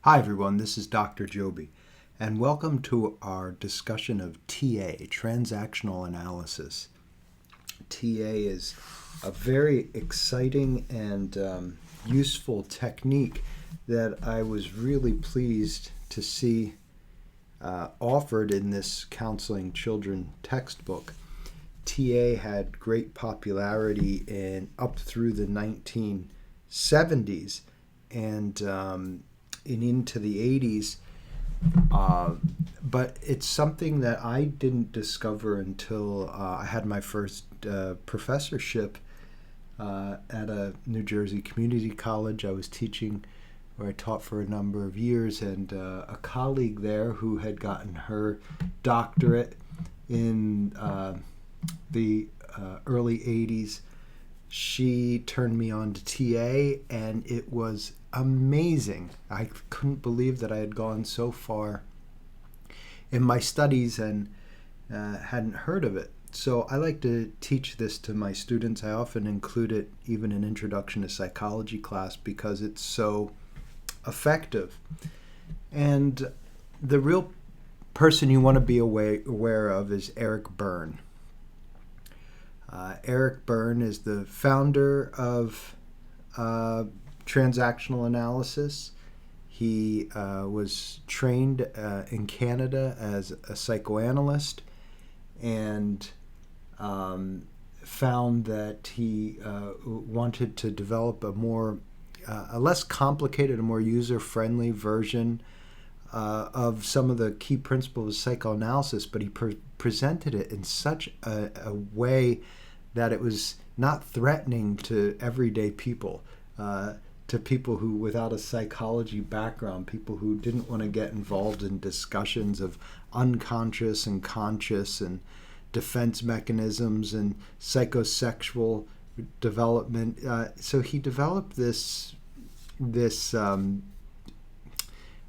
Hi everyone, this is Dr. Giobbi, and welcome to our discussion of TA, Transactional Analysis. TA is a very exciting and useful technique that I was really pleased to see offered in this Counseling Children textbook. TA had great popularity up through the 1970s and into the 80s, but it's something that I didn't discover until I had my first professorship at a New Jersey community college. I was teaching where I taught for a number of years, and a colleague there who had gotten her doctorate in the early 80s, she turned me on to TA, and it was amazing. I couldn't believe that I had gone so far in my studies and hadn't heard of it. So I like to teach this to my students. I often include it even in Introduction to Psychology class because it's so effective. And the real person you want to be aware of is Eric Berne. Eric Berne is the founder of Transactional Analysis. He was trained in Canada as a psychoanalyst and found that he wanted to develop a less complicated, a more user-friendly version of some of the key principles of psychoanalysis, but he presented it in such a way that it was not threatening to everyday people, to people who, without a psychology background, people who didn't want to get involved in discussions of unconscious and conscious and defense mechanisms and psychosexual development. So he developed this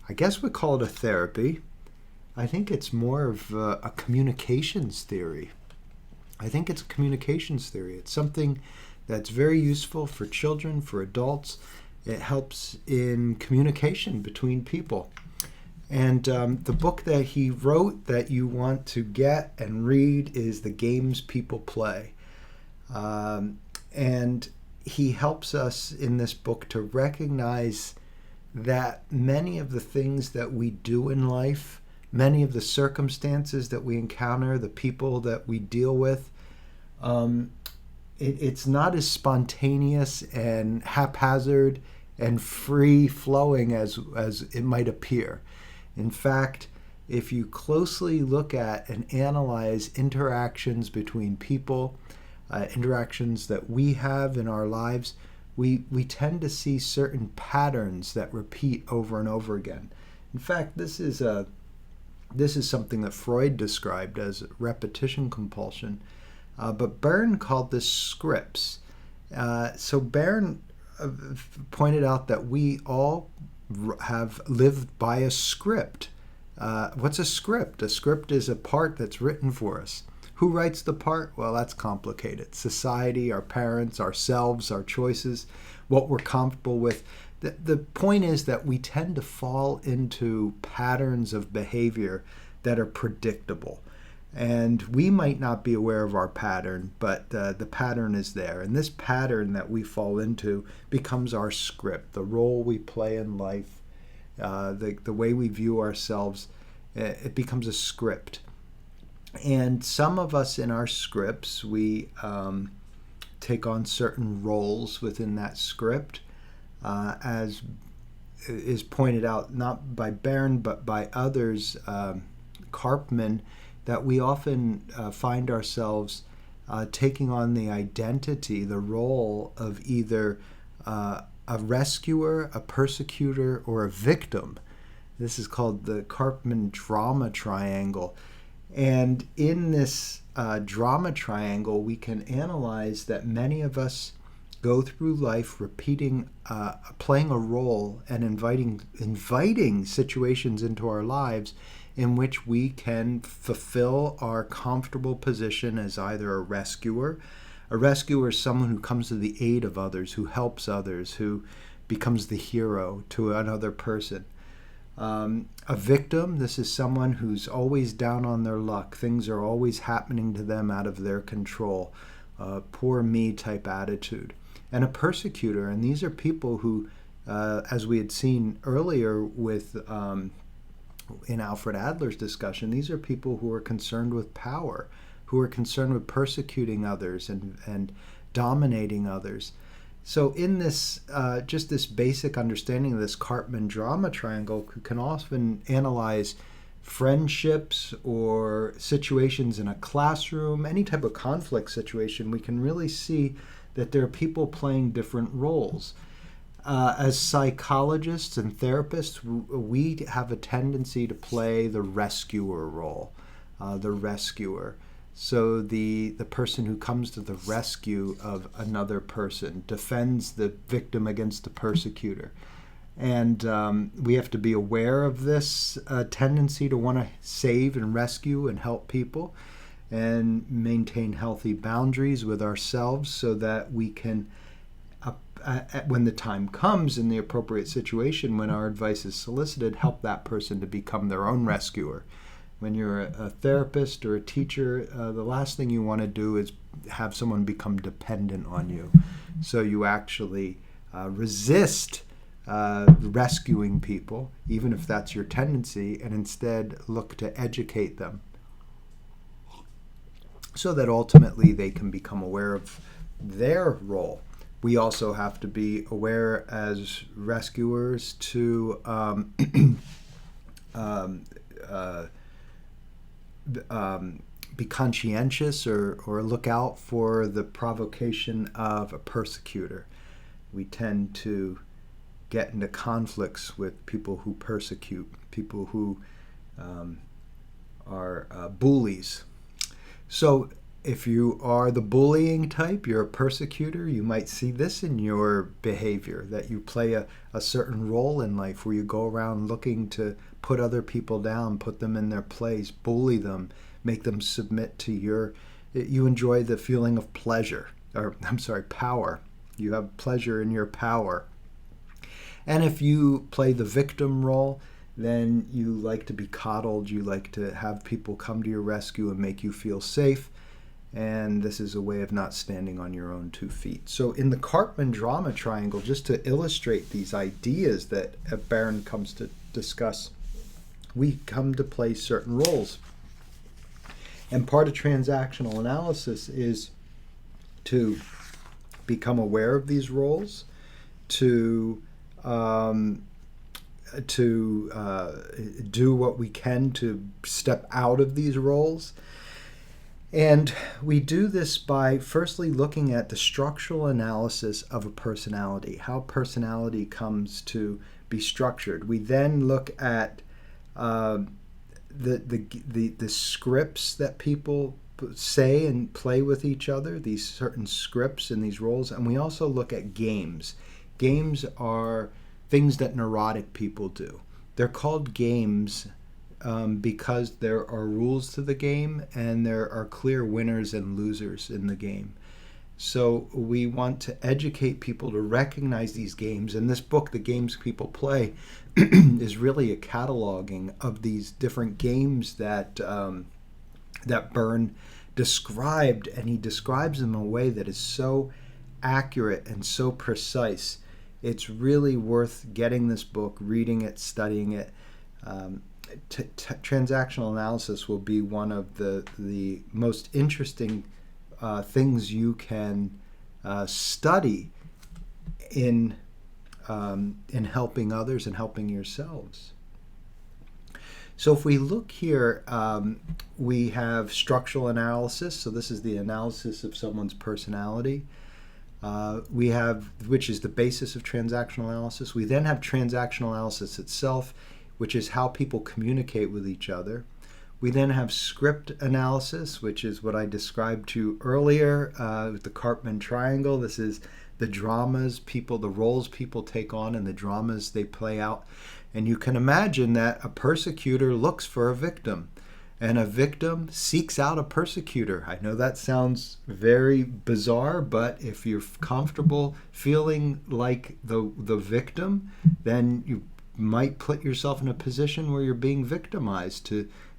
I guess we call it a therapy. I think it's more of a communications theory. It's something that's very useful for children, for adults. It helps in communication between people. And the book that he wrote that you want to get and read is The Games People Play. And he helps us in this book to recognize that many of the things that we do in life, many of the circumstances that we encounter, the people that we deal with, it's not as spontaneous and haphazard and free-flowing as it might appear. In fact, if you closely look at and analyze interactions between people, interactions that we have in our lives, we tend to see certain patterns that repeat over and over again. In fact, this is something that Freud described as repetition compulsion, but Berne called this scripts. So Berne pointed out that we all have lived by a script. What's a script? A script is a part that's written for us. Who writes the part? Well, that's complicated. Society, our parents, ourselves, our choices, what we're comfortable with. The point is that we tend to fall into patterns of behavior that are predictable. And we might not be aware of our pattern, but the pattern is there. And this pattern that we fall into becomes our script, the role we play in life, the way we view ourselves. It becomes a script. And some of us in our scripts, we take on certain roles within that script, as is pointed out not by Berne but by others, Karpman, that we often find ourselves taking on the identity, the role of either a rescuer, a persecutor, or a victim. This is called the Karpman drama triangle. And in this drama triangle, we can analyze that many of us go through life repeating, playing a role and inviting situations into our lives in which we can fulfill our comfortable position as either a rescuer. A rescuer is someone who comes to the aid of others, who helps others, who becomes the hero to another person. A victim, this is someone who's always down on their luck. Things are always happening to them out of their control. Poor me type attitude. And a persecutor, and these are people who, as we had seen earlier with in Alfred Adler's discussion, these are people who are concerned with power, who are concerned with persecuting others and dominating others. So in this, just this basic understanding of this Karpman drama triangle can often analyze friendships or situations in a classroom, any type of conflict situation. We can really see that there are people playing different roles. As psychologists and therapists, we have a tendency to play the rescuer role, the rescuer. So the person who comes to the rescue of another person, defends the victim against the persecutor. And we have to be aware of this tendency to want to save and rescue and help people and maintain healthy boundaries with ourselves so that we can, when the time comes in the appropriate situation, when our advice is solicited, help that person to become their own rescuer. When you're a therapist or a teacher, the last thing you want to do is have someone become dependent on you. So you actually resist rescuing people, even if that's your tendency, and instead look to educate them so that ultimately they can become aware of their role. We also have to be aware as rescuers to be conscientious or look out for the provocation of a persecutor. We tend to get into conflicts with people who persecute, people who are bullies. So if you are the bullying type, you're a persecutor, you might see this in your behavior, that you play a certain role in life where you go around looking to put other people down, put them in their place, bully them, make them submit to you enjoy the feeling of pleasure, power. You have pleasure in your power. And if you play the victim role, then you like to be coddled, you like to have people come to your rescue and make you feel safe. And this is a way of not standing on your own 2 feet. So in the Karpman drama triangle, just to illustrate these ideas that Barron comes to discuss, we come to play certain roles. And part of transactional analysis is to become aware of these roles, to do what we can to step out of these roles. And we do this by firstly looking at the structural analysis of a personality, how personality comes to be structured. We then look at the scripts that people say and play with each other, these certain scripts and these roles. And we also look at games. Games are things that neurotic people do. They're called games because there are rules to the game and there are clear winners and losers in the game. So we want to educate people to recognize these games. And this book, The Games People Play, is really a cataloging of these different games that Byrne described, and he describes them in a way that is so accurate and so precise. It's really worth getting this book, reading it, studying it. Transactional analysis will be one of the most interesting things you can study in helping others and helping yourselves. So if we look here, we have structural analysis. So this is the analysis of someone's personality. We have, which is the basis of transactional analysis. We then have transactional analysis itself, which is how people communicate with each other. We then have script analysis, which is what I described to you earlier with the Karpman triangle. This is the dramas the roles people take on and the dramas they play out. And you can imagine that a persecutor looks for a victim, and a victim seeks out a persecutor. I know that sounds very bizarre, but if you're comfortable feeling like the victim, then you might put yourself in a position where you're being victimized.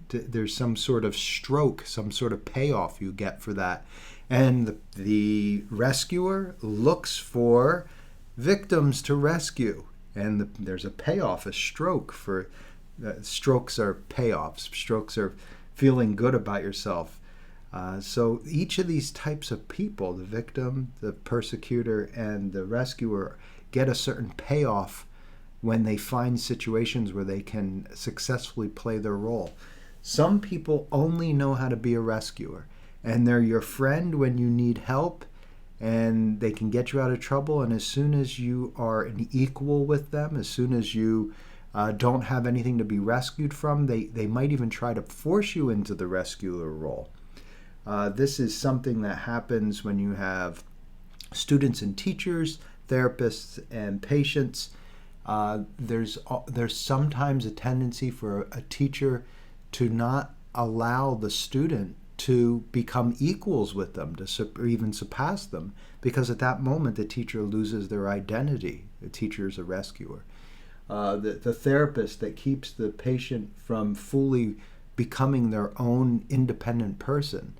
There's some sort of stroke, some sort of payoff you get for that. And the rescuer looks for victims to rescue. And there's a payoff, a stroke for strokes are payoffs. Strokes are feeling good about yourself. So each of these types of people, the victim, the persecutor, and the rescuer, get a certain payoff when they find situations where they can successfully play their role. Some people only know how to be a rescuer, and they're your friend when you need help, and they can get you out of trouble. And as soon as you are an equal with them, as soon as you don't have anything to be rescued from, they might even try to force you into the rescuer role. This is something that happens when you have students and teachers, therapists and patients. There's sometimes a tendency for a teacher to not allow the student to become equals with them, or even surpass them, because at that moment the teacher loses their identity. The teacher is a rescuer. The therapist that keeps the patient from fully becoming their own independent person.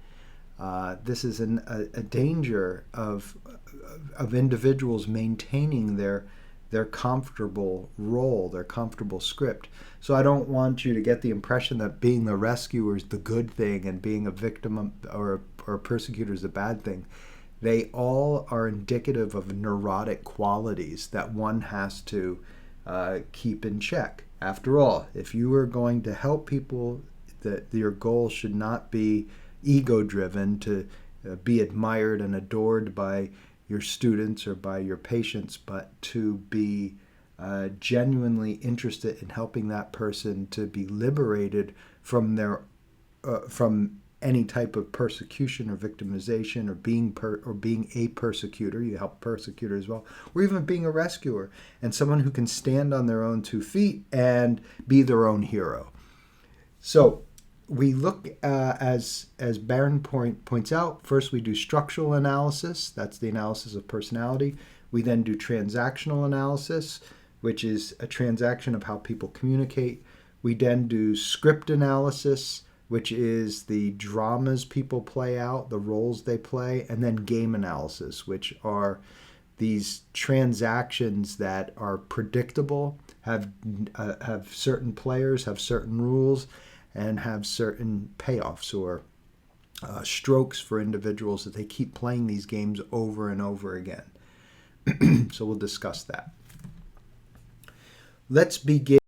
This is a danger of individuals maintaining their comfortable role, their comfortable script. So I don't want you to get the impression that being the rescuer is the good thing and being a victim or a persecutor is the bad thing. They all are indicative of neurotic qualities that one has to keep in check. After all, if you are going to help people, that your goal should not be ego-driven to be admired and adored by your students or by your patients, but to be genuinely interested in helping that person to be liberated from from any type of persecution or victimization, or being a persecutor. You help persecutor as well, or even being a rescuer and someone who can stand on their own 2 feet and be their own hero. So we look, as Barron points out, first we do structural analysis. That's the analysis of personality. We then do transactional analysis, which is a transaction of how people communicate. We then do script analysis, which is the dramas people play out, the roles they play, and then game analysis, which are these transactions that are predictable, have certain players, have certain rules, and have certain payoffs or strokes for individuals that they keep playing these games over and over again. So we'll discuss that. Let's begin.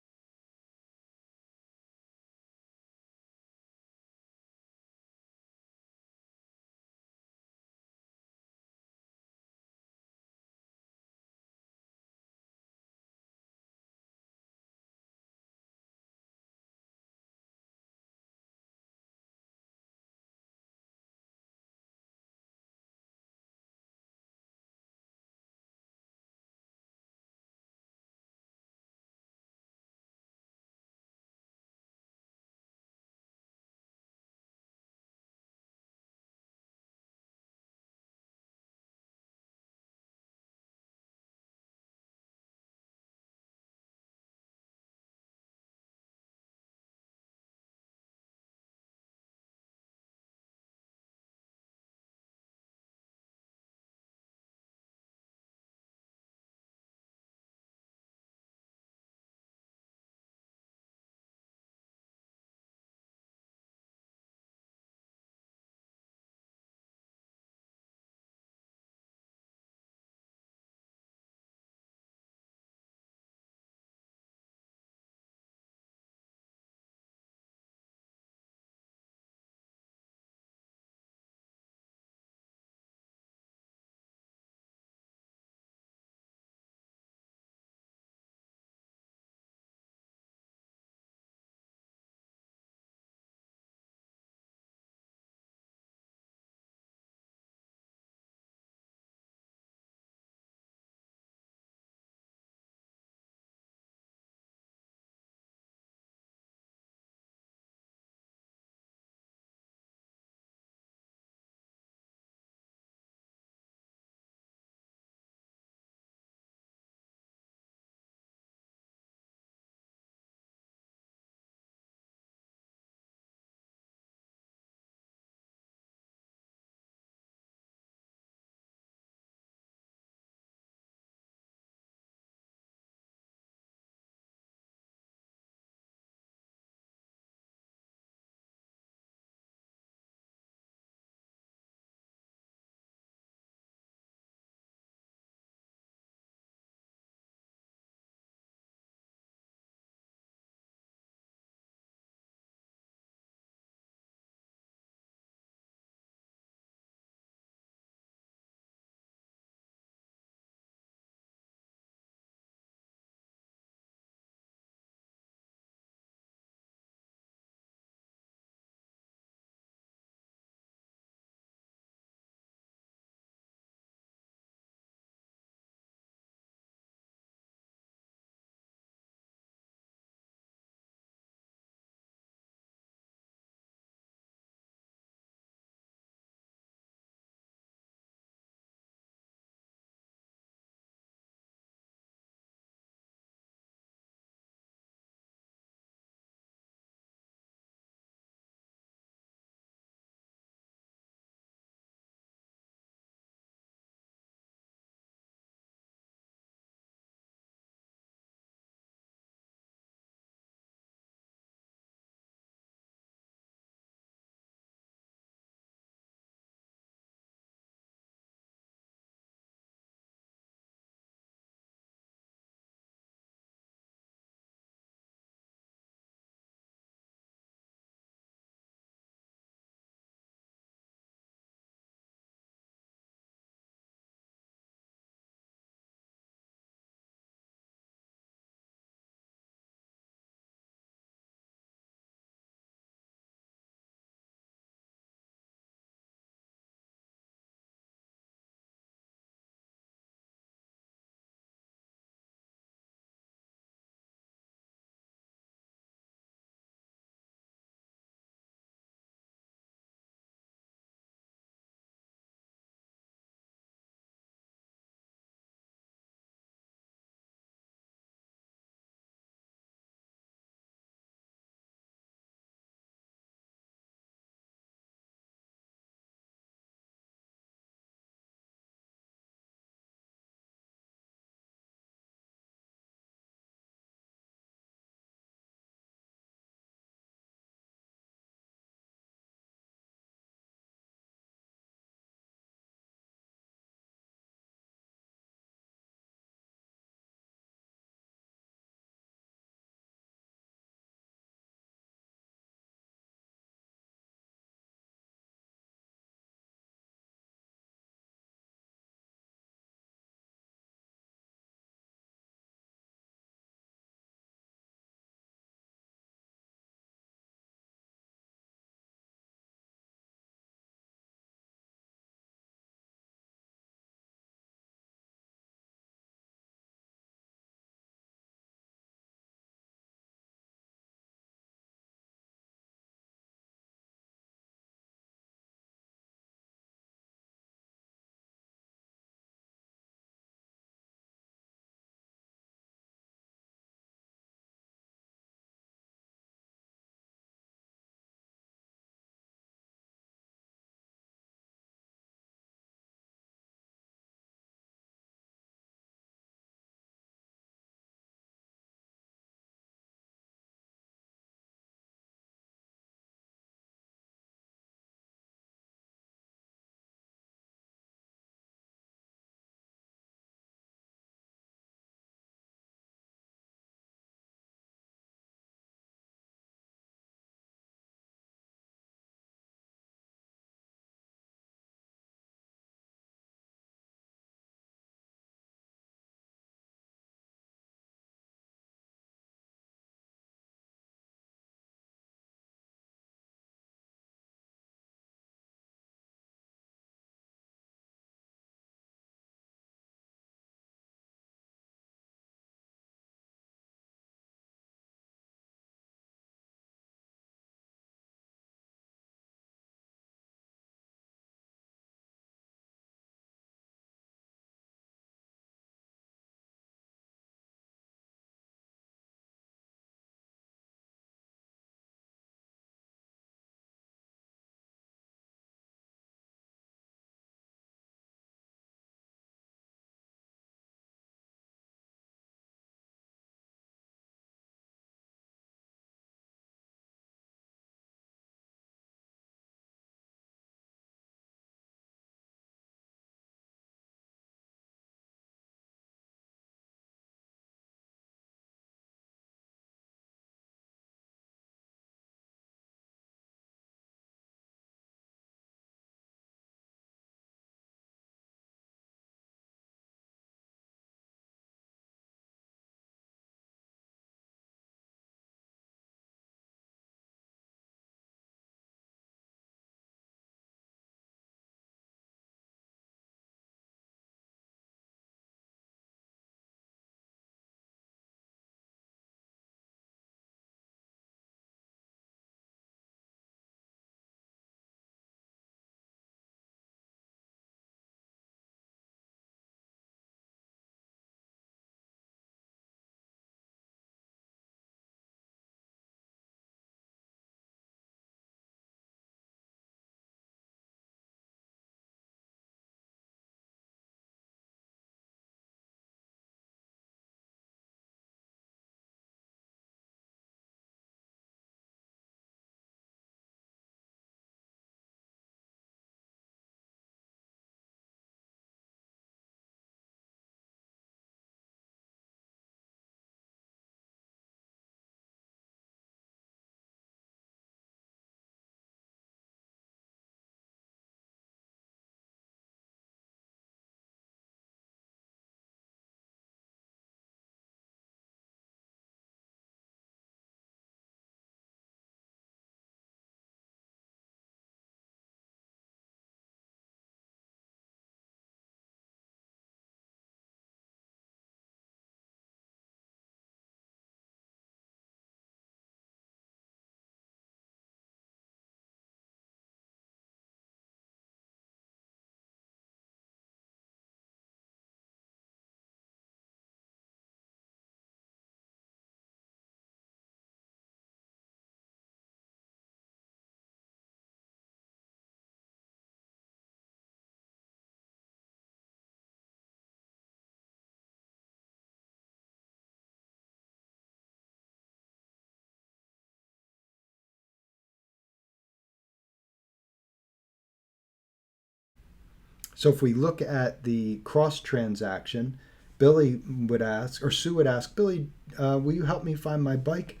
So if we look at the cross transaction, Billy would ask, or Sue would ask, Billy, will you help me find my bike?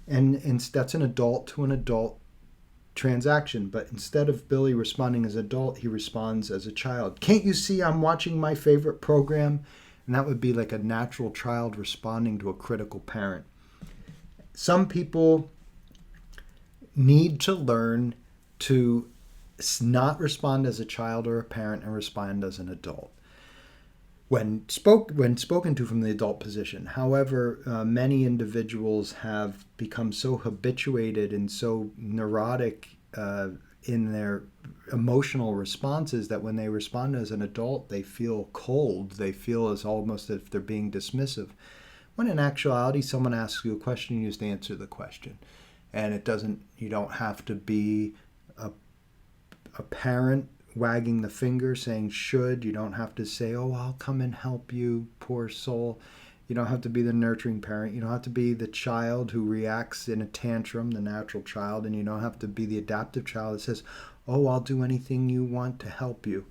And that's an adult to an adult transaction. But instead of Billy responding as an adult, he responds as a child. Can't you see I'm watching my favorite program? And that would be like a natural child responding to a critical parent. Some people need to learn to not respond as a child or a parent and respond as an adult when spoken to from the adult position. However, many individuals have become so habituated and so neurotic in their emotional responses that when they respond as an adult, they feel cold. They feel as almost if they're being dismissive. When in actuality, someone asks you a question, you just answer the question. And you don't have to be a parent wagging the finger saying should. You don't have to say, oh, I'll come and help you, poor soul. You don't have to be the nurturing parent. You don't have to be the child who reacts in a tantrum, the natural child. And you don't have to be the adaptive child that says, oh, I'll do anything you want to help you.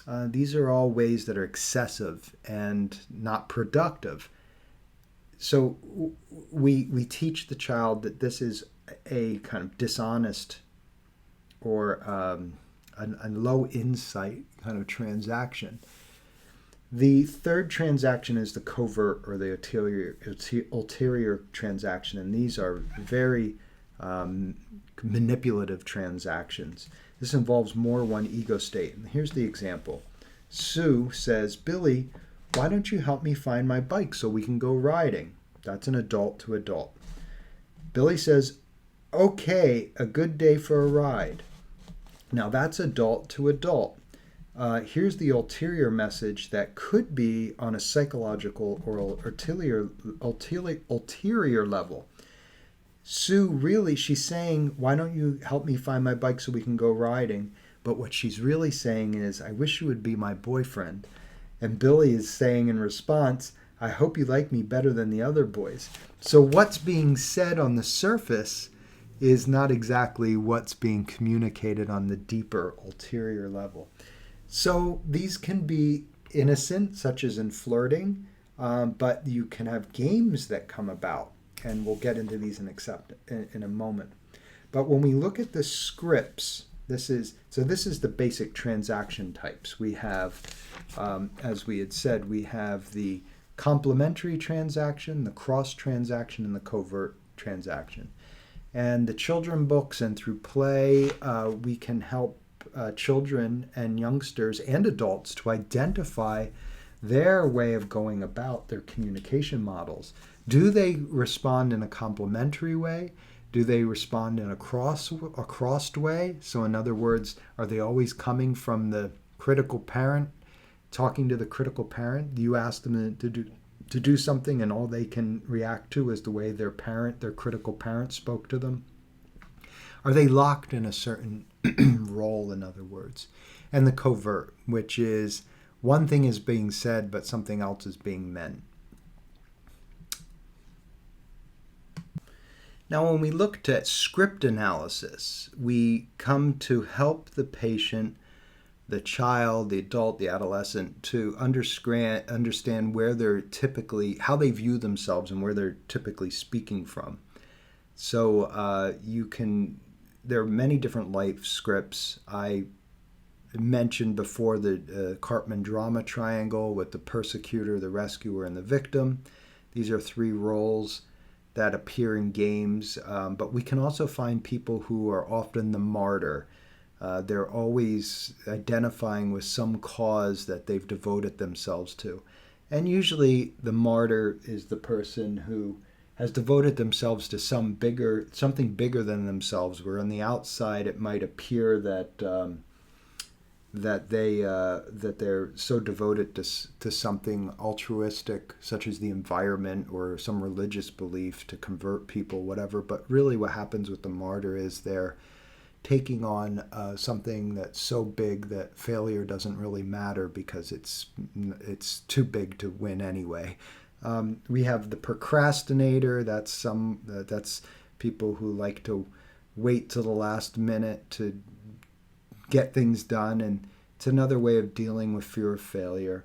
These are all ways that are excessive and not productive. So we teach the child that this is a kind of dishonest or a low insight kind of transaction. The third transaction is the covert or the ulterior transaction, and these are very manipulative transactions. This involves more one ego state. And here's the example. Sue says, Billy, why don't you help me find my bike so we can go riding? That's an adult to adult. Billy says, okay, a good day for a ride. Now that's adult to adult. Here's the ulterior message that could be on a psychological or ulterior level. Sue really, she's saying, why don't you help me find my bike so we can go riding? But what she's really saying is, I wish you would be my boyfriend. And Billy is saying in response, I hope you like me better than the other boys. So what's being said on the surface is not exactly what's being communicated on the deeper ulterior level. So these can be innocent, such as in flirting, but you can have games that come about, and we'll get into these in a moment. But when we look at the scripts, this is the basic transaction types. We have, as we had said, we have the complementary transaction, the cross transaction, and the covert transaction. And the children books and through play, we can help children and youngsters and adults to identify their way of going about their communication models. Do they respond in a complementary way? Do they respond in a crossed way? So in other words, are they always coming from the critical parent, talking to the critical parent? You ask them to do something and all they can react to is the way their critical parent spoke to them? Are they locked in a certain role, in other words? And the covert, which is one thing is being said, but something else is being meant. Now, when we looked at script analysis, we come to help the patient, the child, the adult, the adolescent, to understand where they're typically, how they view themselves and where they're typically speaking from. So there are many different life scripts. I mentioned before the Cartman drama triangle with the persecutor, the rescuer, and the victim. These are three roles that appear in games, but we can also find people who are often the martyr. They're always identifying with some cause that they've devoted themselves to. And usually the martyr is the person who has devoted themselves to something bigger than themselves, where on the outside it might appear that they're so devoted to something altruistic, such as the environment or some religious belief to convert people, whatever. But really what happens with the martyr is they're taking on something that's so big that failure doesn't really matter because it's too big to win anyway. We have the procrastinator. That's people who like to wait till the last minute to get things done, and It's another way of dealing with fear of failure.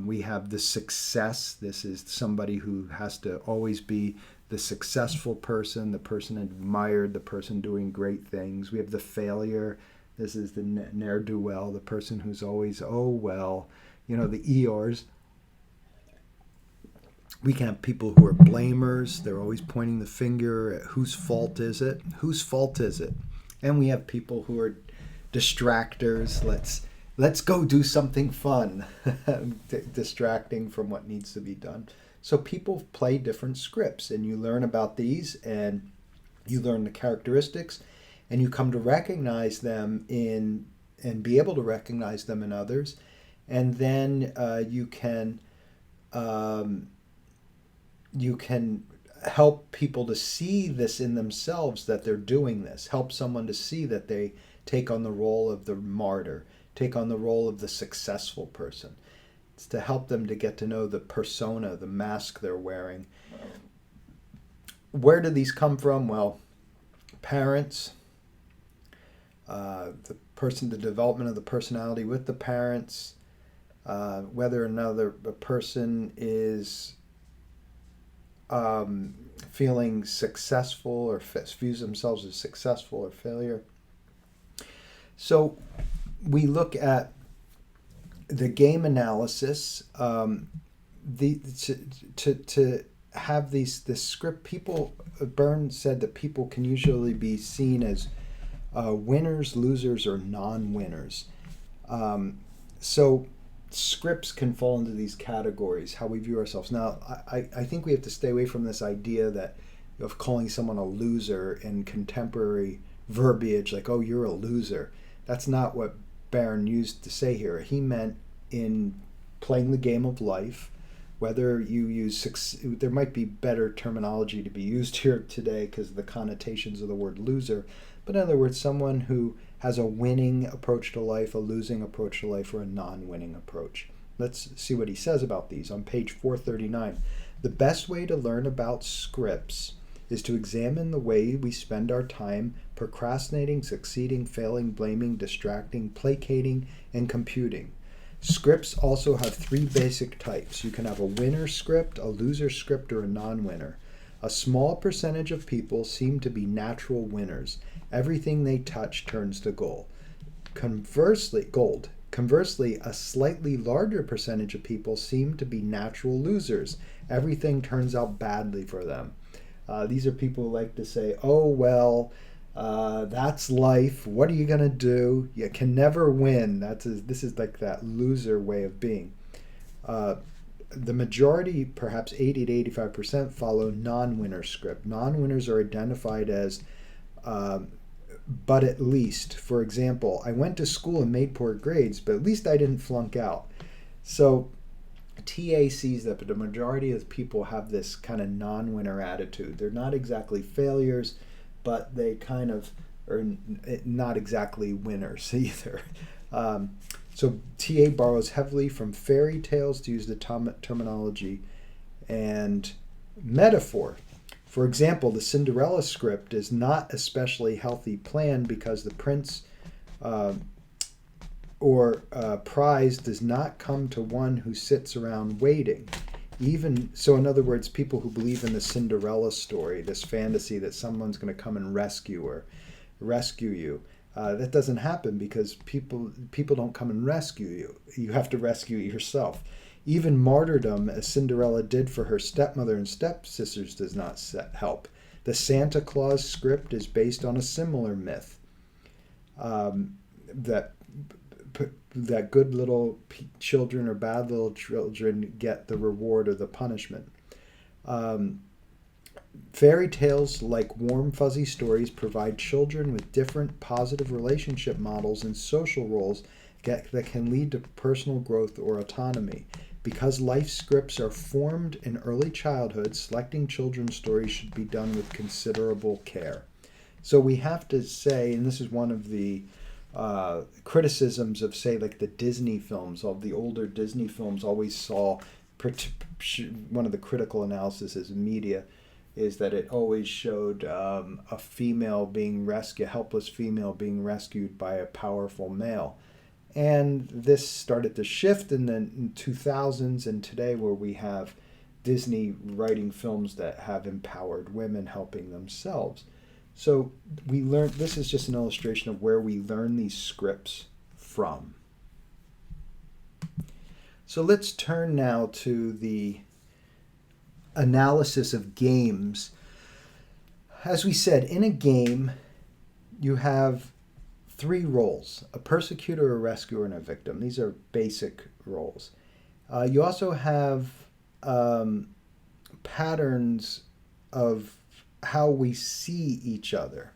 We have the success. This is somebody who has to always be the successful person, the person admired, the person doing great things. We have the failure. This is the ne'er-do-well, the person who's always, oh, well, the Eeyores. We can have people who are blamers. They're always pointing the finger at whose fault is it? Whose fault is it? And we have people who are distractors. Let's go do something fun, distracting from what needs to be done. So people play different scripts, and you learn about these, and you learn the characteristics, and you come to recognize them and be able to recognize them in others, and then you can help people to see this in themselves, that they're doing this. Help someone to see that they take on the role of the martyr, take on the role of the successful person. It's to help them to get to know the persona, the mask they're wearing. Where do these come from? Well, parents, the development of the personality with the parents, whether a person is feeling successful or views themselves as successful or failure. So we look at the game analysis, to have this script. Byrne said that people can usually be seen as winners, losers, or non-winners. So scripts can fall into these categories, how we view ourselves. Now, I think we have to stay away from this idea of calling someone a loser in contemporary verbiage, like, oh, you're a loser. That's not what Barron used to say here. He meant in playing the game of life, whether you use, there might be better terminology to be used here today because of the connotations of the word loser, but in other words, someone who has a winning approach to life, a losing approach to life, or a non-winning approach. Let's see what he says about these on page 439. The best way to learn about scripts is to examine the way we spend our time procrastinating, succeeding, failing, blaming, distracting, placating, and computing. Scripts also have three basic types. You can have a winner script, a loser script, or a non-winner. A small percentage of people seem to be natural winners. Everything they touch turns to gold. Conversely, a slightly larger percentage of people seem to be natural losers. Everything turns out badly for them. These are people who like to say, oh, well, that's life. What are you going to do? You can never win. This is like that loser way of being. The majority, perhaps 80 to 85%, follow non-winner script. Non-winners are identified as but at least. For example, I went to school and made poor grades, but at least I didn't flunk out. So TA sees that the majority of people have this kind of non-winner attitude. They're not exactly failures, but they kind of are not exactly winners either. So TA borrows heavily from fairy tales to use the terminology and metaphor. For example, the Cinderella script is not especially healthy plan because the prince or prize does not come to one who sits around waiting. Even so, in other words, people who believe in the Cinderella story, this fantasy that someone's going to come and rescue you, that doesn't happen because people don't come and rescue you. You have to rescue yourself. Even martyrdom, as Cinderella did for her stepmother and stepsisters, does not help. The Santa Claus script is based on a similar myth, that good little children or bad little children get the reward or the punishment. Fairy tales, like warm, fuzzy stories, provide children with different positive relationship models and social roles that can lead to personal growth or autonomy. Because life scripts are formed in early childhood, selecting children's stories should be done with considerable care. So we have to say, and this is one of the criticisms of, say, like the Disney films, all the older Disney films always saw, one of the critical analyses in media is that it always showed a female being rescued, a helpless female being rescued by a powerful male. And this started to shift in the 2000s, and today where we have Disney writing films that have empowered women helping themselves. So we learned, this is just an illustration of where we learn these scripts from. So let's turn now to the analysis of games. As we said, in a game, you have three roles: a persecutor, a rescuer, and a victim. These are basic roles. You also have patterns of how we see each other.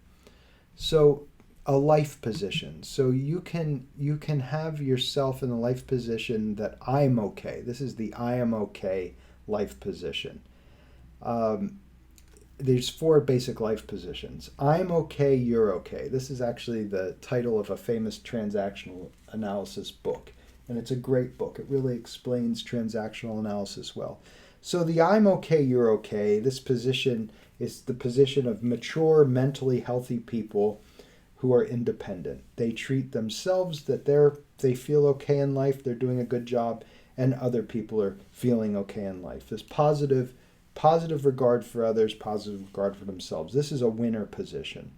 So a life position. So you can have yourself in the life position that I'm okay. This is the I am okay life position. There's four basic life positions. I'm okay, you're okay. This is actually the title of a famous transactional analysis book. And it's a great book. It really explains transactional analysis well. So the I'm okay, you're okay, this position is the position of mature, mentally healthy people who are independent. They treat themselves that they feel okay in life, they're doing a good job, and other people are feeling okay in life. This positive regard for others, positive regard for themselves. This is a winner position.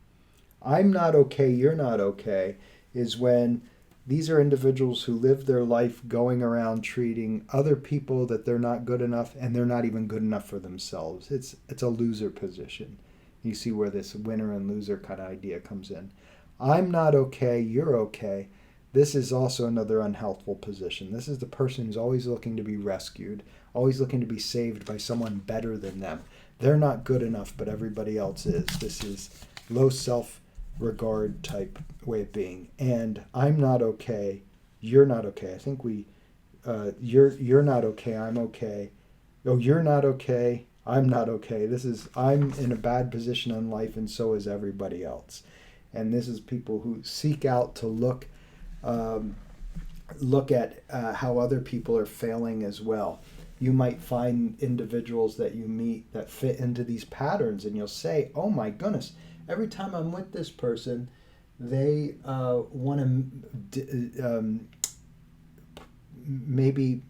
I'm not okay, you're not okay is when these are individuals who live their life going around treating other people that they're not good enough, and they're not even good enough for themselves. It's a loser position. You see where this winner and loser kind of idea comes in. I'm not okay, you're okay. This is also another unhelpful position. This is the person who's always looking to be rescued, always looking to be saved by someone better than them. They're not good enough, but everybody else is. This is low self-regard type way of being. And I'm not okay, you're not okay. I think you're not okay, I'm okay. Oh, you're not okay, I'm not okay. This is, I'm in a bad position in life, and so is everybody else. And this is people who seek out to look at how other people are failing as well. You might find individuals that you meet that fit into these patterns, and you'll say, oh my goodness, every time I'm with this person, they want to maybe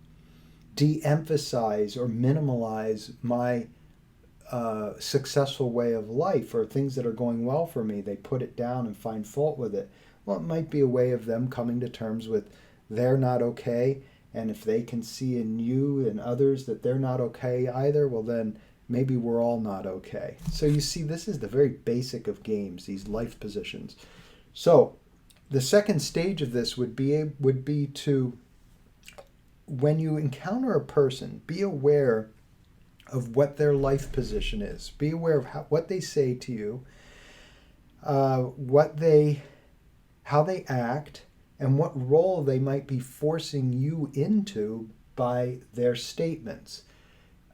de-emphasize or minimalize my successful way of life, or things that are going well for me. They put it down and find fault with it. Well, it might be a way of them coming to terms with they're not okay, and if they can see in you and others that they're not okay either, well then maybe we're all not okay. So you see, this is the very basic of games, these life positions. So the second stage of this would be to, when you encounter a person, be aware of what their life position is. Be aware of what they say to you, how they act, and what role they might be forcing you into by their statements.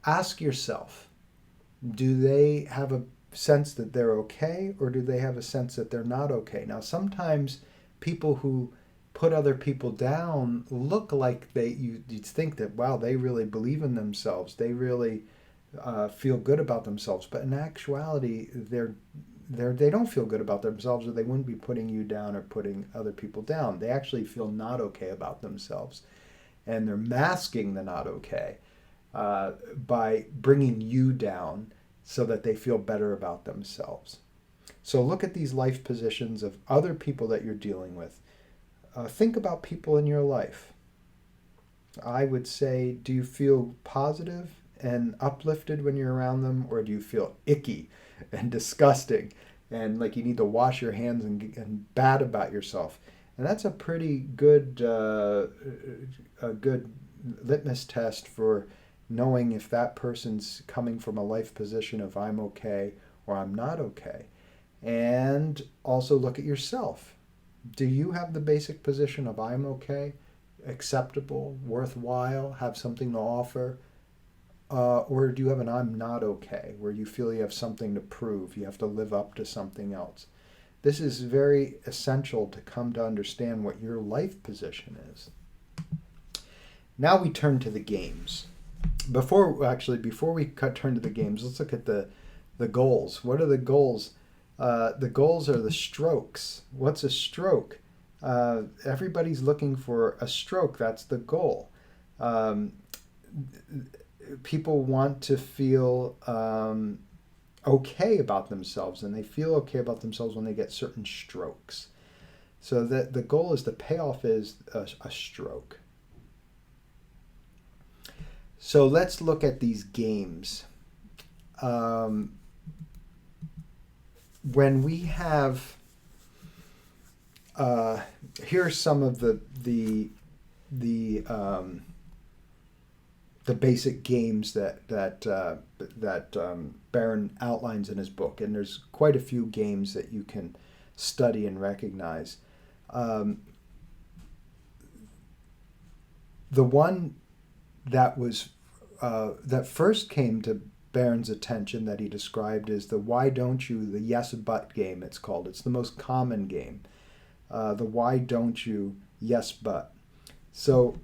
Ask yourself, do they have a sense that they're okay, or do they have a sense that they're not okay? Now, sometimes people who put other people down look like you'd think that, wow, they really believe in themselves. They really feel good about themselves. But in actuality, they don't feel good about themselves, or they wouldn't be putting you down or putting other people down. They actually feel not okay about themselves. And they're masking the not okay by bringing you down so that they feel better about themselves. So look at these life positions of other people that you're dealing with. Think about people in your life. I would say, do you feel positive and uplifted when you're around them, or do you feel icky and disgusting and like you need to wash your hands and bad about yourself? And that's a pretty good a good litmus test for knowing if that person's coming from a life position of I'm okay or I'm not okay. And also look at yourself. Do you have the basic position of I'm okay, acceptable, worthwhile, have something to offer? Or do you have an I'm not okay, where you feel you have something to prove, you have to live up to something else? This is very essential to come to understand what your life position is. Now we turn to the games. Before we turn to the games, let's look at the goals. What are the goals? The goals are the strokes. What's a stroke? Everybody's looking for a stroke. That's the goal. Um, People want to feel okay about themselves, and they feel okay about themselves when they get certain strokes. So that the goal is the payoff is a stroke. So let's look at these games. Um, when we have, here are some of the basic games that Barron outlines in his book, and there's quite a few games that you can study and recognize. The one that was that first came to Barron's attention that he described is the why don't you, the yes but game, it's called. It's the most common game. The why don't you, yes but. So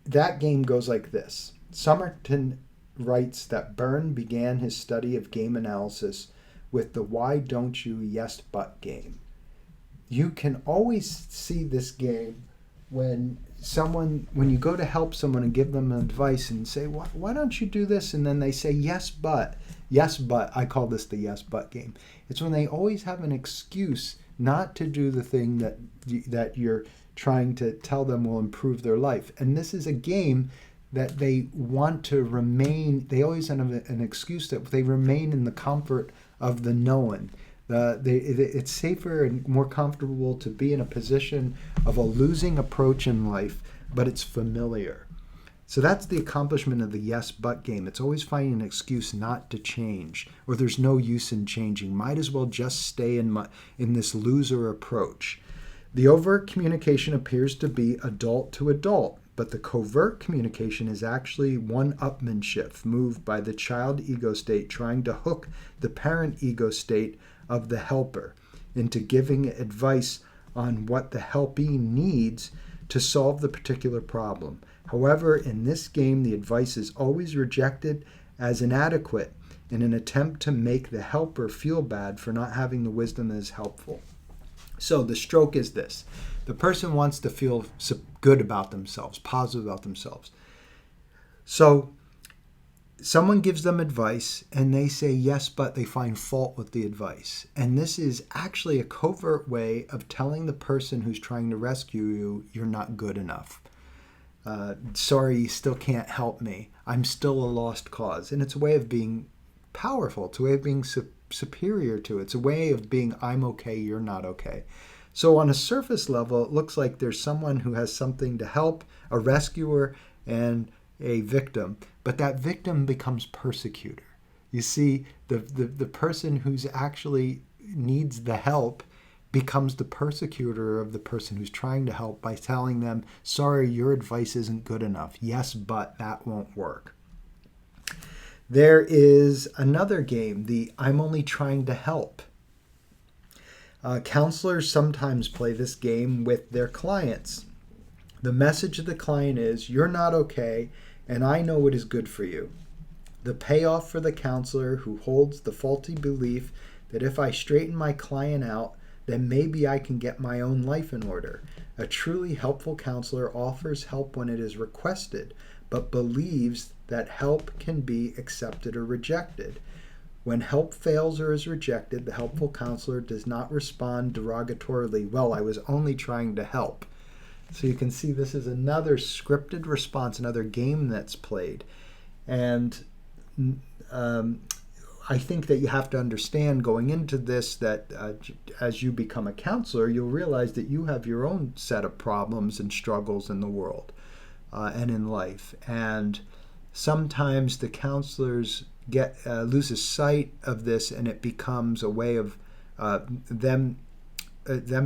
that game goes like this. Somerton writes that Byrne began his study of game analysis with the why don't you, yes but game. You can always see this game when you go to help someone and give them advice and say, why don't you do this? And then they say, yes, but. I call this the yes, but game. It's when they always have an excuse not to do the thing that you're trying to tell them will improve their life. And this is a game that they want to remain, they always have an excuse that they remain in the comfort of the known. It's safer and more comfortable to be in a position of a losing approach in life, but it's familiar. So that's the accomplishment of the yes but game. It's always finding an excuse not to change, or there's no use in changing. Might as well just stay in this loser approach. The overt communication appears to be adult to adult, but the covert communication is actually one-upmanship move by the child ego state trying to hook the parent ego state of the helper into giving advice on what the helpee needs to solve the particular problem. However, in this game, the advice is always rejected as inadequate in an attempt to make the helper feel bad for not having the wisdom that is helpful. So the stroke is this. The person wants to feel good about themselves, positive about themselves. So someone gives them advice and they say yes, but they find fault with the advice. And this is actually a covert way of telling the person who's trying to rescue you, you're not good enough. Sorry, you still can't help me. I'm still a lost cause. And it's a way of being powerful. It's a way of being superior to it. It's a way of being, I'm okay, you're not okay. So on a surface level, it looks like there's someone who has something to help, a rescuer and a victim, but that victim becomes persecutor. You see, the person who's actually needs the help becomes the persecutor of the person who's trying to help by telling them, sorry, your advice isn't good enough. Yes, but that won't work. There is another game, the I'm only trying to help. Counselors sometimes play this game with their clients. The message of the client is, you're not okay, and I know what is good for you. The payoff for the counselor who holds the faulty belief that if I straighten my client out, then maybe I can get my own life in order. A truly helpful counselor offers help when it is requested, but believes that help can be accepted or rejected. When help fails or is rejected, the helpful counselor does not respond derogatorily, well, I was only trying to help. So you can see this is another scripted response, another game that's played. And I think that you have to understand going into this that as you become a counselor, you'll realize that you have your own set of problems and struggles in the world and in life. And sometimes the counselors loses sight of this, and it becomes a way of them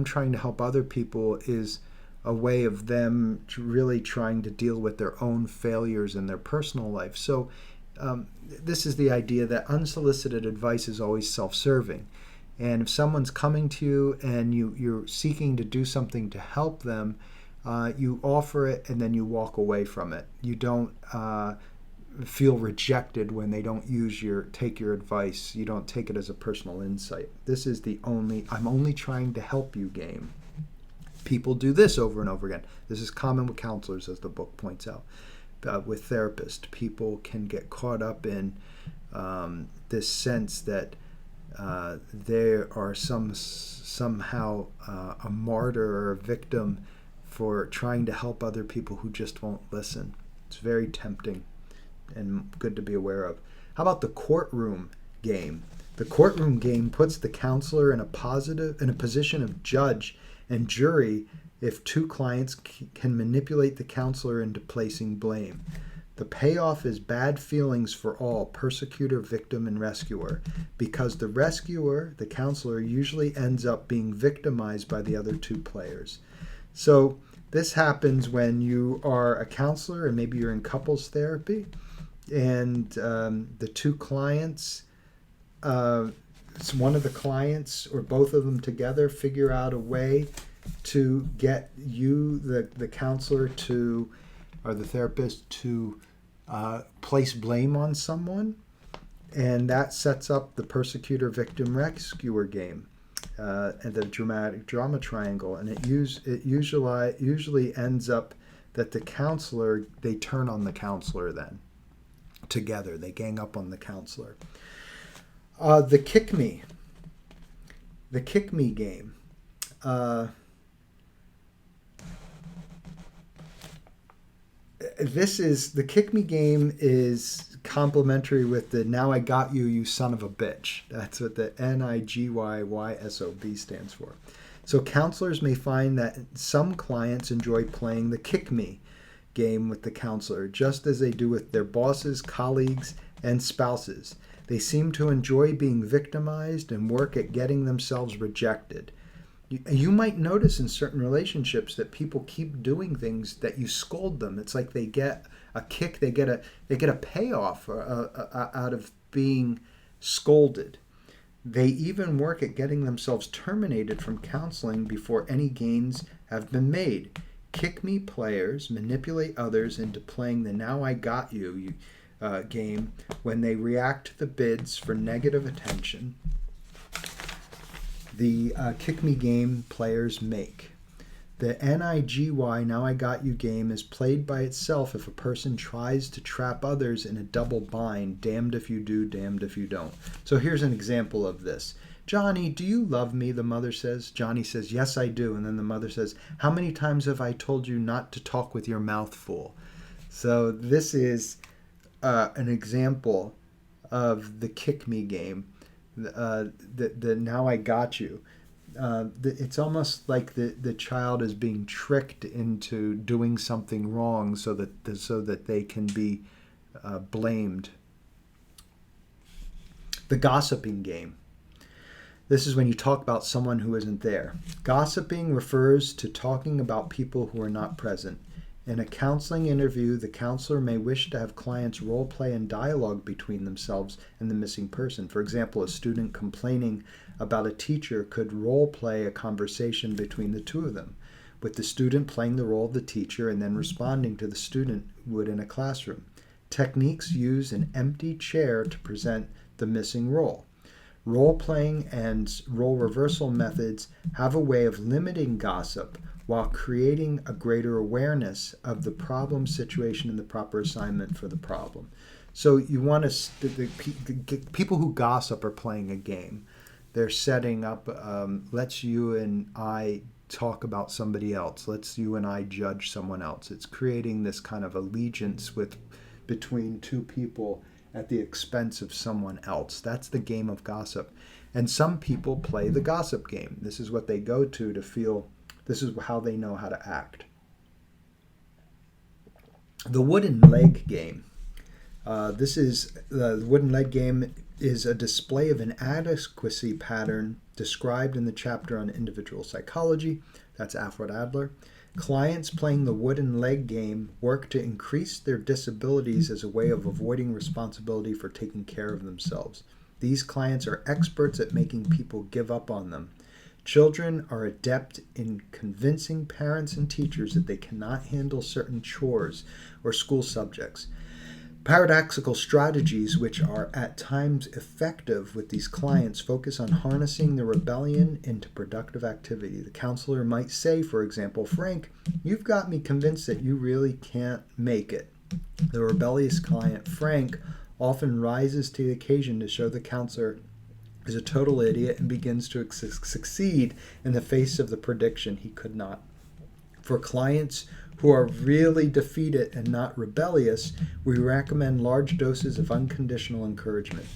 trying to help other people is a way of them really trying to deal with their own failures in their personal life. So this is the idea that unsolicited advice is always self-serving. And if someone's coming to you and you're seeking to do something to help them, you offer it and then you walk away from it. You don't feel rejected when they don't take your advice. You don't take it as a personal insight. This is the only I'm only trying to help you game. People do this over and over again. This is common with counselors, as the book points out. With therapists, people can get caught up in this sense that they are somehow a martyr or a victim for trying to help other people who just won't listen. It's very tempting and good to be aware of. How about the courtroom game? The courtroom game puts the counselor in a position of judge and jury if two clients can manipulate the counselor into placing blame. The payoff is bad feelings for all, persecutor, victim, and rescuer, because the rescuer, the counselor, usually ends up being victimized by the other two players. So this happens when you are a counselor and maybe you're in couples therapy, and the two clients, one of the clients or both of them together figure out a way to get you, the counselor, to or the therapist to place blame on someone, and that sets up the persecutor, victim, rescuer game, and the drama triangle, and it usually ends up that the counselor, they turn on the counselor then. Together, they gang up on the counselor. The kick me game. The kick me game is complementary with the now I got you, you son of a bitch. That's what the NIGYYSOB stands for. So counselors may find that some clients enjoy playing the kick me game with the counselor, just as they do with their bosses, colleagues, and spouses. They seem to enjoy being victimized and work at getting themselves rejected. You might notice in certain relationships that people keep doing things that you scold them. It's like they get a kick, they get a payoff out of being scolded. They even work at getting themselves terminated from counseling before any gains have been made. Kick me players manipulate others into playing the now I got you game when they react to the bids for negative attention the kick me game players make. The NIGY now I got you game is played by itself if a person tries to trap others in a double bind, damned if you do, damned if you don't. So here's an example of this. Johnny, do you love me? The mother says. Johnny says, yes, I do. And then the mother says, how many times have I told you not to talk with your mouth full? So this is an example of the kick me game, the now I got you. It's almost like the child is being tricked into doing something wrong so that they can be blamed. The gossiping game. This is when you talk about someone who isn't there. Gossiping refers to talking about people who are not present. In a counseling interview, the counselor may wish to have clients role play and dialogue between themselves and the missing person. For example, a student complaining about a teacher could role play a conversation between the two of them, with the student playing the role of the teacher and then responding to the student would in a classroom. Techniques use an empty chair to present the missing role. Role-playing and role reversal methods have a way of limiting gossip while creating a greater awareness of the problem situation and the proper assignment for the problem. So you want to, people who gossip are playing a game. They're setting up, let's you and I talk about somebody else. Let's you and I judge someone else. It's creating this kind of allegiance between two people at the expense of someone else. That's the game of gossip. And some people play the gossip game. This is what they go to feel, this is how they know how to act. The wooden leg game. The wooden leg game is a display of an adequacy pattern described in the chapter on individual psychology. That's Alfred Adler. Clients playing the wooden leg game work to increase their disabilities as a way of avoiding responsibility for taking care of themselves. These clients are experts at making people give up on them. Children are adept in convincing parents and teachers that they cannot handle certain chores or school subjects. Paradoxical strategies, which are at times effective with these clients, focus on harnessing the rebellion into productive activity. The counselor might say, for example, Frank, you've got me convinced that you really can't make it. The rebellious client, Frank, often rises to the occasion to show the counselor is a total idiot and begins to succeed in the face of the prediction he could not. For clients who are really defeated and not rebellious, we recommend large doses of unconditional encouragement.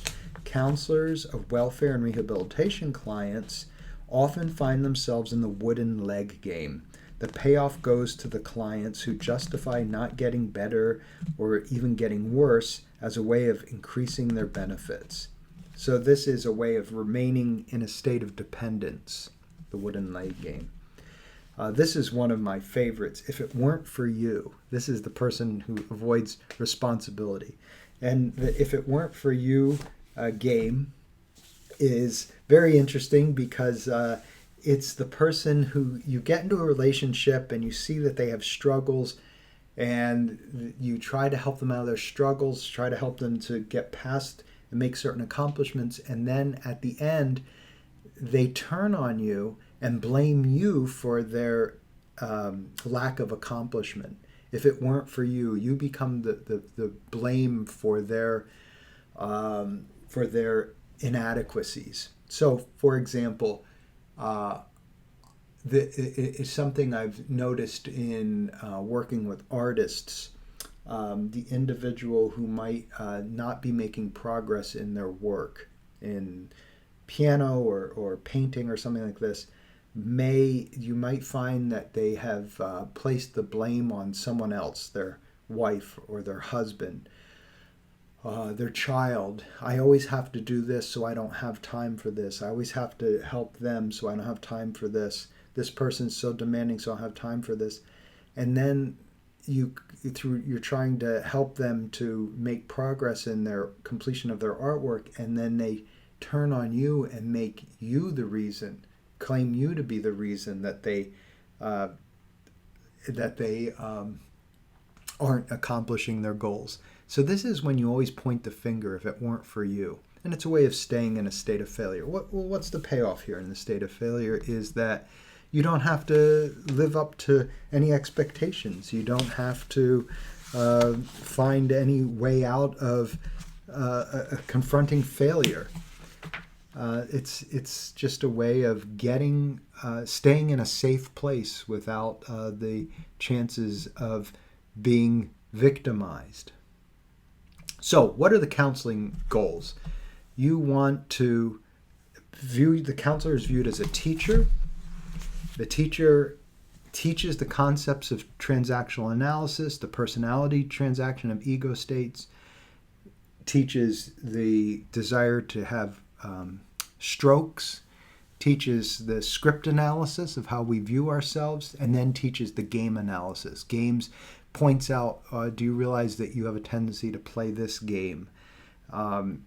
Counselors of welfare and rehabilitation clients often find themselves in the wooden leg game. The payoff goes to the clients who justify not getting better or even getting worse as a way of increasing their benefits. So this is a way of remaining in a state of dependence, the wooden leg game. This is one of my favorites. If it weren't for you, this is the person who avoids responsibility. And the if it weren't for you game is very interesting because it's the person who you get into a relationship and you see that they have struggles and you try to help them out of their struggles, try to help them to get past and make certain accomplishments. And then at the end, they turn on you and blame you for their lack of accomplishment. If it weren't for you, you become the blame for their inadequacies. So, for example, it's something I've noticed in working with artists. The individual who might not be making progress in their work, in piano or painting or something like this, you might find that they have placed the blame on someone else, their wife or their husband, their child. I always have to do this, so I don't have time for this. I always have to help them, so I don't have time for this. This person's so demanding, so I don't have time for this. And then you're trying to help them to make progress in their completion of their artwork, and then they turn on you and make you the reason, claim you to be the reason that they aren't accomplishing their goals. So this is when you always point the finger if it weren't for you. And it's a way of staying in a state of failure. What's the payoff here in the state of failure is that you don't have to live up to any expectations. You don't have to find any way out of confronting failure. It's just a way of staying in a safe place without the chances of being victimized. So, what are the counseling goals? You want to view the counselor is viewed as a teacher. The teacher teaches the concepts of transactional analysis, the personality transaction of ego states, teaches the desire to have strokes, teaches the script analysis of how we view ourselves, and then teaches the game analysis. Games points out, do you realize that you have a tendency to play this game? And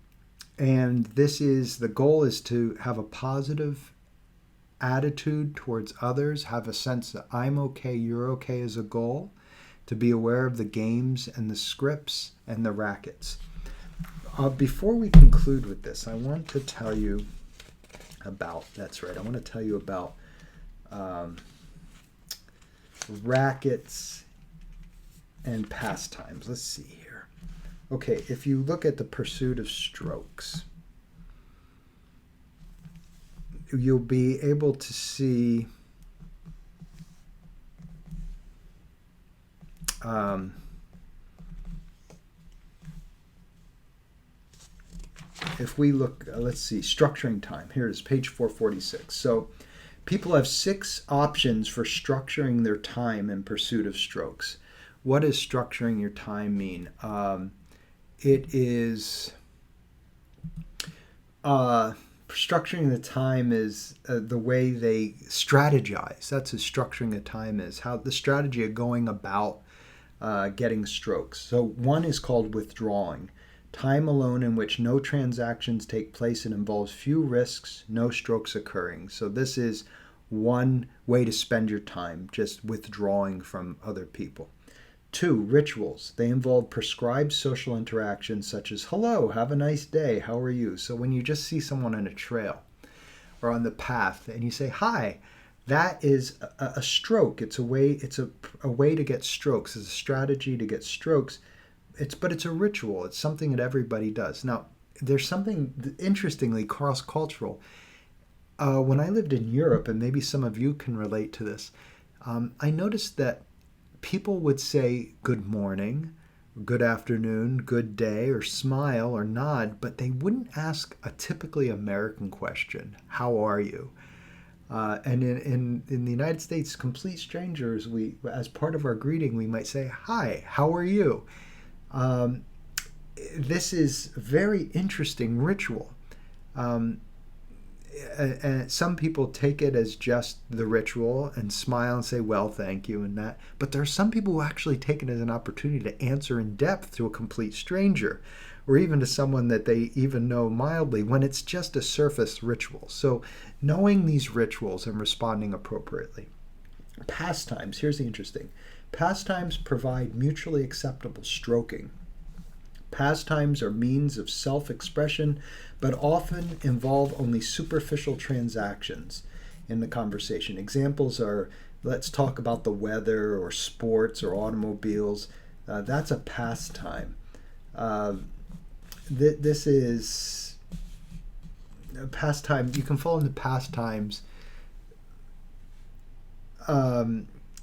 the goal is to have a positive attitude towards others, have a sense that I'm okay, you're okay as a goal, to be aware of the games and the scripts and the rackets. Before we conclude with this, I want to tell you about rackets and pastimes. Let's see here. Okay, if you look at the pursuit of strokes, you'll be able to see if we look, let's see, structuring time. Here it is, page 446. So people have 6 options for structuring their time in pursuit of strokes. What does structuring your time mean? It is structuring the time is the way they strategize. That's what structuring the time is, how the strategy of going about getting strokes. So one is called withdrawing. Time alone in which no transactions take place and involves few risks, no strokes occurring. So this is one way to spend your time, just withdrawing from other people. 2, rituals. They involve prescribed social interactions such as, hello, have a nice day, how are you? So when you just see someone on a trail or on the path and you say, hi, that is a stroke. It's a way to get strokes. It's a strategy to get strokes. But it's a ritual. It's something that everybody does. Now, there's something interestingly cross-cultural. When I lived in Europe, and maybe some of you can relate to this, I noticed that people would say good morning, good afternoon, good day, or smile or nod, but they wouldn't ask a typically American question, how are you? And in the United States, complete strangers, as part of our greeting, we might say, hi, how are you? This is a very interesting ritual. And some people take it as just the ritual and smile and say, well, thank you, and that. But there are some people who actually take it as an opportunity to answer in depth to a complete stranger, or even to someone that they even know mildly, when it's just a surface ritual. So knowing these rituals and responding appropriately. Pastimes, here's the interesting. Pastimes provide mutually acceptable stroking. Pastimes are means of self-expression, but often involve only superficial transactions in the conversation. Examples are, let's talk about the weather or sports or automobiles. That's a pastime. This is a pastime. You can fall into pastimes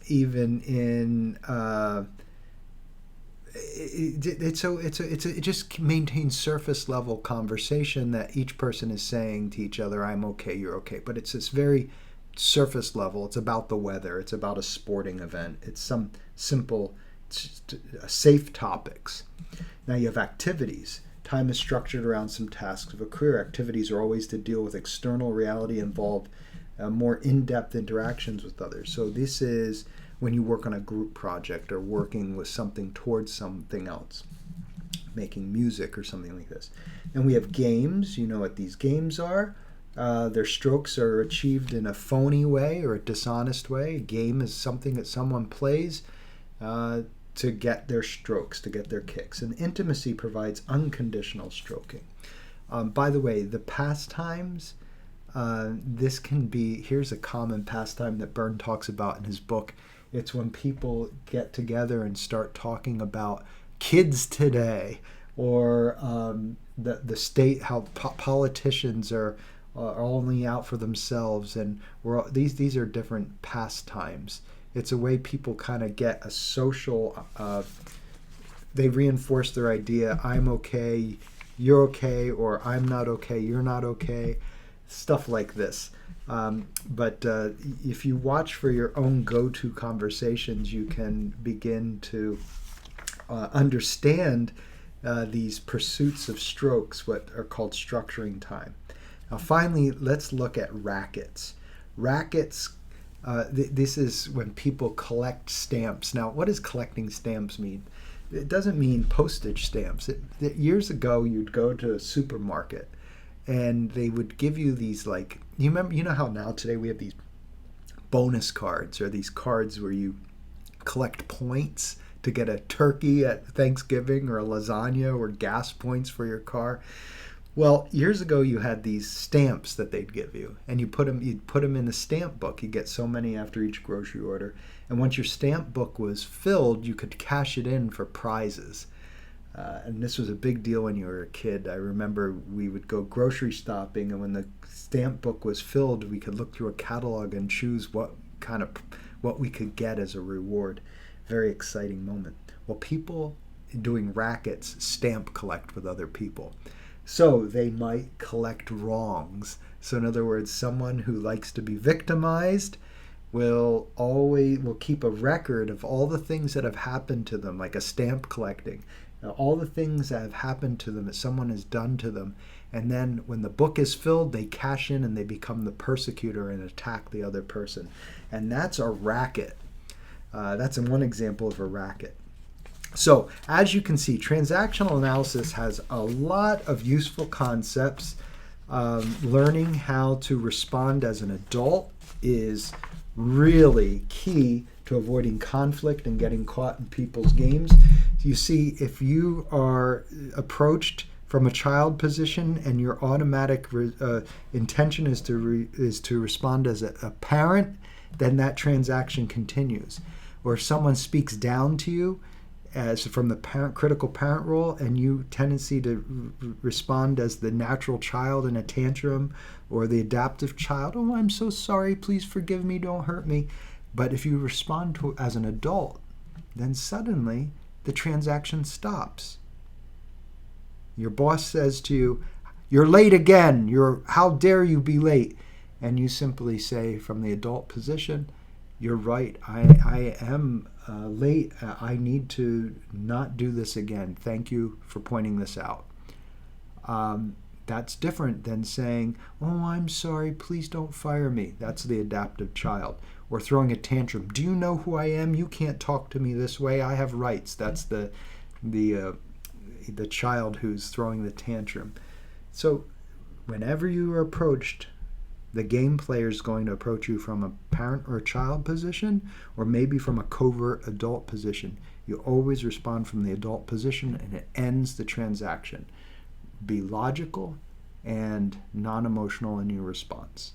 even in it just maintains surface level conversation that each person is saying to each other, I'm okay, you're okay. But it's this very surface level. It's about the weather. It's about a sporting event. It's some simple, safe topics. Now you have activities. Time is structured around some tasks of a career. Activities are always to deal with external reality, involve more in-depth interactions with others. So this is when you work on a group project or working with something towards something else, making music or something like this. And we have games. You know what these games are. Their strokes are achieved in a phony way or a dishonest way. A game is something that someone plays to get their strokes, to get their kicks. And intimacy provides unconditional stroking. By the way, the pastimes, this can be, here's a common pastime that Byrne talks about in his book. It's when people get together and start talking about kids today, or the state, how politicians are only out for themselves, and these are different pastimes. It's a way people kind of get a social. They reinforce their idea: I'm okay, you're okay, or I'm not okay, you're not okay. Stuff like this. But if you watch for your own go-to conversations, you can begin to understand these pursuits of strokes, what are called structuring time. Now, finally, let's look at rackets. Rackets, this is when people collect stamps. Now, what does collecting stamps mean? It doesn't mean postage stamps. Years ago, you'd go to a supermarket, and they would give you these, like, you know how now today we have these bonus cards, or these cards where you collect points to get a turkey at Thanksgiving, or a lasagna, or gas points for your car. Well, years ago you had these stamps that they'd give you, and you'd put them in the stamp book. You get so many after each grocery order, and once your stamp book was filled, you could cash it in for prizes. And this was a big deal when you were a kid. I remember we would go grocery shopping, and when the stamp book was filled, we could look through a catalog and choose what we could get as a reward. Very exciting moment. Well, people doing rackets stamp collect with other people. So they might collect wrongs. So in other words, someone who likes to be victimized will keep a record of all the things that have happened to them, like a stamp collecting. All the things that have happened to them, that someone has done to them. And then when the book is filled, they cash in and they become the persecutor and attack the other person. And that's a racket. That's one example of a racket. So as you can see, transactional analysis has a lot of useful concepts. Learning how to respond as an adult is really key to avoiding conflict and getting caught in people's games. You see, if you are approached from a child position and your automatic intention is to respond as a parent, then that transaction continues. Or if someone speaks down to you as from the critical parent role, and you tendency to respond as the natural child in a tantrum or the adaptive child, oh, I'm so sorry, please forgive me, don't hurt me. But if you respond to as an adult, then suddenly the transaction stops. Your boss says to you, you're late again, how dare you be late? And you simply say from the adult position, you're right, I am late. I need to not do this again. Thank you for pointing this out. That's different than saying, oh, I'm sorry, please don't fire me. That's the adaptive child. Or throwing a tantrum. Do you know who I am? You can't talk to me this way. I have rights. That's the child who's throwing the tantrum. So whenever you are approached, the game player is going to approach you from a parent or a child position, or maybe from a covert adult position. You always respond from the adult position, and it ends the transaction. Be logical and non-emotional in your response.